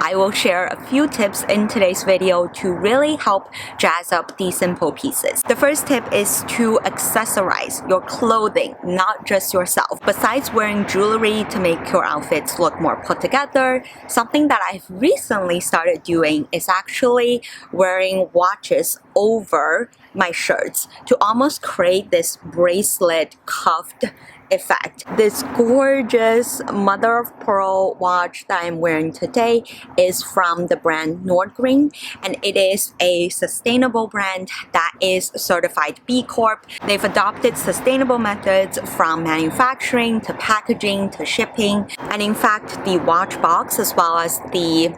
I will share a few tips in today's video to really help jazz up these simple pieces. The first tip is to accessorize your clothing, not just yourself. Besides wearing jewelry to make your outfits look more put together, something that I've recently started doing is actually wearing watches over my shirts to almost create this bracelet cuffed effect. This gorgeous mother of pearl watch that I'm wearing today is from the brand Nordgreen, and it is a sustainable brand that is certified B Corp. They've adopted sustainable methods from manufacturing to packaging to shipping, and in fact the watch box as well as the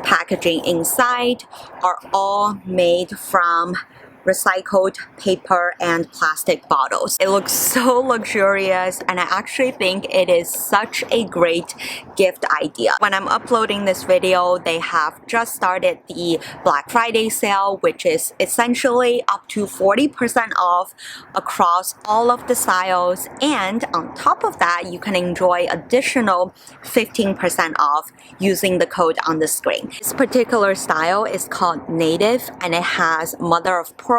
packaging inside are all made from recycled paper and plastic bottles. It looks so luxurious, and I actually think it is such a great gift idea. When I'm uploading this video, they have just started the Black Friday sale, which is essentially up to 40% off across all of the styles, and on top of that you can enjoy additional 15% off using the code on the screen. This particular style is called Native, and it has mother of pearl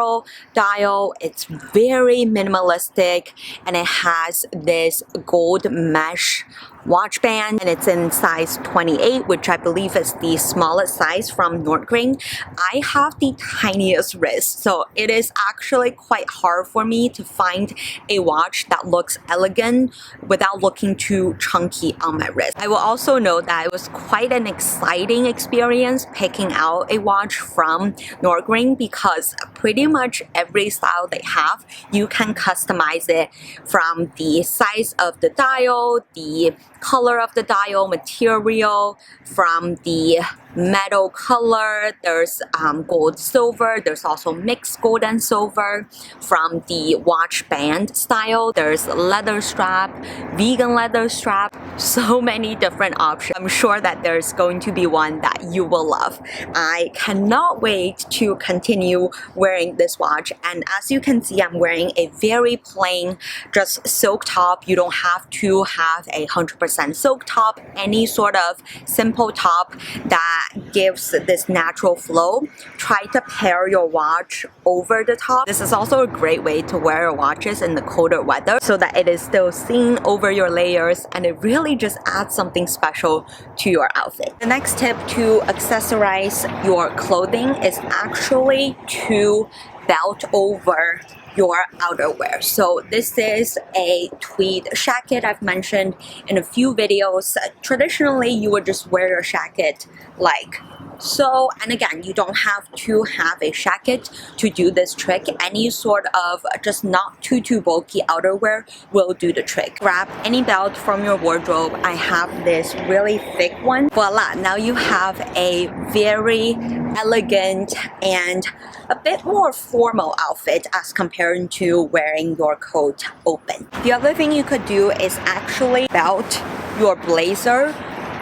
dial. It's very minimalistic, and it has this gold mesh watch band, and it's in size 28, which I believe is the smallest size from Nordgreen. I have the tiniest wrist, so it is actually quite hard for me to find a watch that looks elegant without looking too chunky on my wrist. I will also note that it was quite an exciting experience picking out a watch from Nordgreen, because pretty much every style they have, you can customize it from the size of the dial, the color of the dial, material, from the metal color, there's gold silver, there's also mixed gold and silver. From the watch band style, there's leather strap, vegan leather strap, so many different options. I'm sure that there's going to be one that you will love. I cannot wait to continue wearing this watch, and as you can see, I'm wearing a very plain just silk top. You don't have to have a 100% silk top, any sort of simple top that gives this natural flow. Try to pair your watch over the top. This is also a great way to wear your watches in the colder weather so that it is still seen over your layers, and it really just adds something special to your outfit. The next tip to accessorize your clothing is actually to belt over your outerwear. So this is a tweed jacket I've mentioned in a few videos. Traditionally, you would just wear your jacket like so, and again, you don't have to have a jacket to do this trick. Any sort of just not too bulky outerwear will do the trick. Grab any belt from your wardrobe. I have this really thick one. Voila, now you have a very elegant and a bit more formal outfit as compared to wearing your coat open. The other thing you could do is actually belt your blazer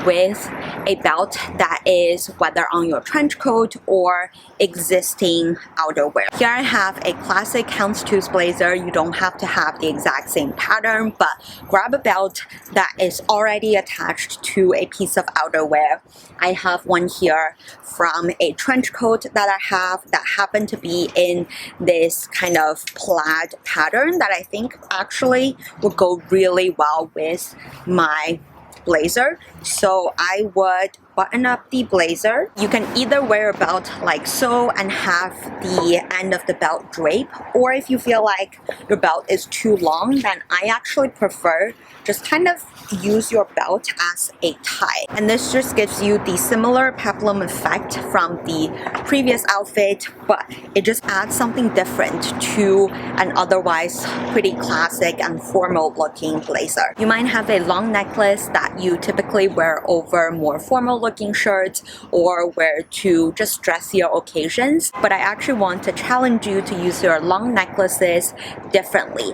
with a belt that is whether on your trench coat or existing outerwear. Here I have a classic houndstooth blazer. You don't have to have the exact same pattern, but grab a belt that is already attached to a piece of outerwear. I have one here from a trench coat that I have that happened to be in this kind of plaid pattern that I think actually would go really well with my blazer. So I would button up the blazer. You can either wear a belt like so and have the end of the belt drape, or if you feel like your belt is too long, then I actually prefer just kind of use your belt as a tie. And this just gives you the similar peplum effect from the previous outfit, but it just adds something different to an otherwise pretty classic and formal looking blazer. You might have a long necklace that you typically wear over more formal looking shirts or wear to just dressier occasions, but I actually want to challenge you to use your long necklaces differently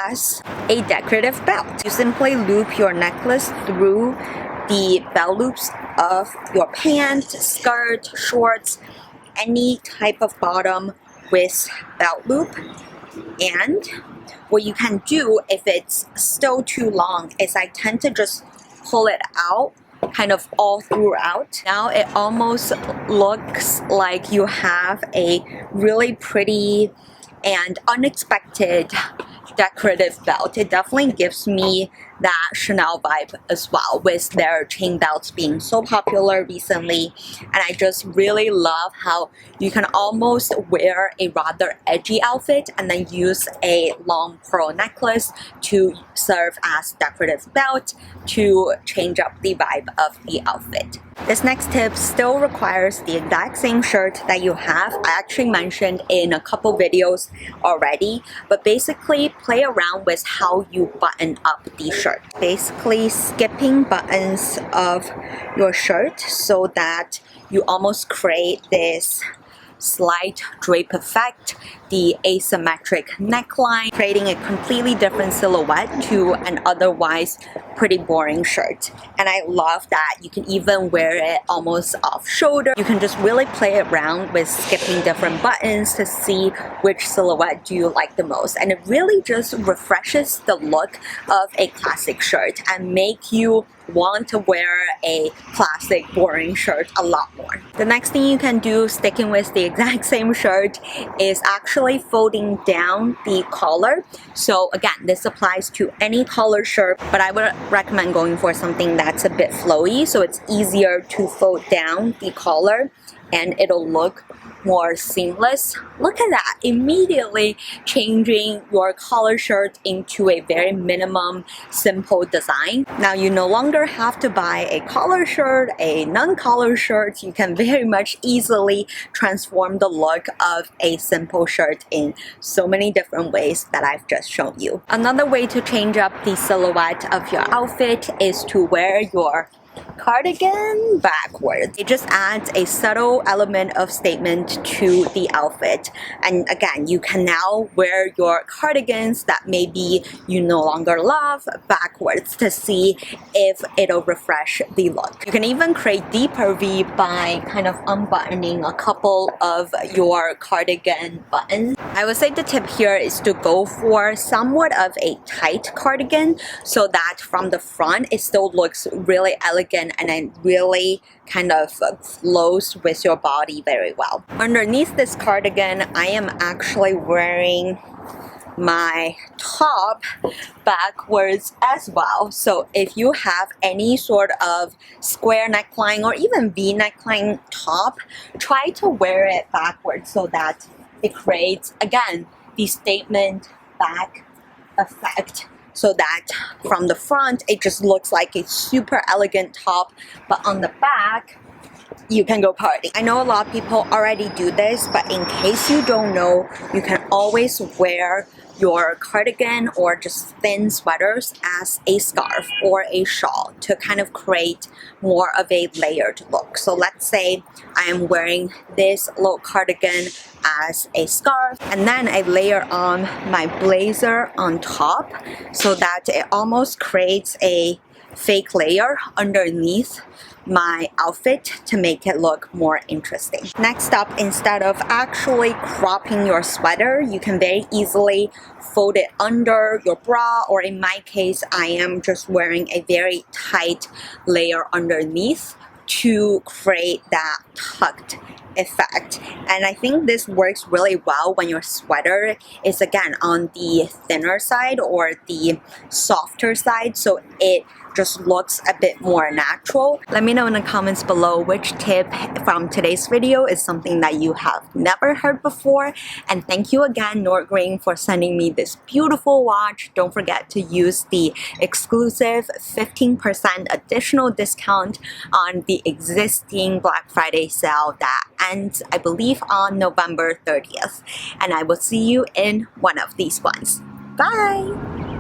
as a decorative belt. You simply loop your necklace through the belt loops of your pant, skirt, shorts, any type of bottom with belt loop. And what you can do if it's still too long is I tend to just pull it out kind of all throughout. Now it almost looks like you have a really pretty and unexpected decorative belt. It definitely gives me that Chanel vibe as well, with their chain belts being so popular recently. And I just really love how you can almost wear a rather edgy outfit and then use a long pearl necklace to serve as decorative belt to change up the vibe of the outfit. This next tip still requires the exact same shirt that you have. I actually mentioned in a couple videos already, but basically play around with how you button up the shirt. Basically skipping buttons of your shirt so that you almost create this slight drape effect, the asymmetric neckline, creating a completely different silhouette to an otherwise pretty boring shirt. And I love that you can even wear it almost off shoulder. You can just really play around with skipping different buttons to see which silhouette do you like the most. And it really just refreshes the look of a classic shirt and make you want to wear a classic boring shirt a lot more. The next thing you can do, sticking with the exact same shirt, is actually folding down the collar. So again, this applies to any collar shirt, but I would recommend going for something that's a bit flowy so it's easier to fold down the collar and it'll look more seamless. Look at that, immediately changing your collar shirt into a very minimum, simple design. Now you no longer have to buy a collar shirt, a non-collar shirt. You can very much easily transform the look of a simple shirt in so many different ways that I've just shown you. Another way to change up the silhouette of your outfit is to wear your cardigan backwards. It just adds a subtle element of statement to the outfit. And again, you can now wear your cardigans that maybe you no longer love backwards to see if it'll refresh the look. You can even create deeper V by kind of unbuttoning a couple of your cardigan buttons. I would say the tip here is to go for somewhat of a tight cardigan so that from the front it still looks really elegant and it really kind of flows with your body very well. Underneath this cardigan, I am actually wearing my top backwards as well. So if you have any sort of square neckline or even V neckline top, try to wear it backwards so that it creates, again, the statement back effect, so that from the front it just looks like a super elegant top, but on the back you can go party. I know a lot of people already do this, but in case you don't know, you can always wear your cardigan or just thin sweaters as a scarf or a shawl to kind of create more of a layered look. So let's say I am wearing this little cardigan as a scarf and then I layer on my blazer on top so that it almost creates a fake layer underneath my outfit to make it look more interesting. Next up, instead of actually cropping your sweater, you can very easily fold it under your bra, or in my case, I am just wearing a very tight layer underneath to create that tucked effect. And I think this works really well when your sweater is again on the thinner side or the softer side, so it just looks a bit more natural. Let me know in the comments below which tip from today's video is something that you have never heard before. And thank you again, Nordgreen, for sending me this beautiful watch. Don't forget to use the exclusive 15% additional discount on the existing Black Friday sale that ends, I believe, on November 30th. And I will see you in one of these ones. Bye!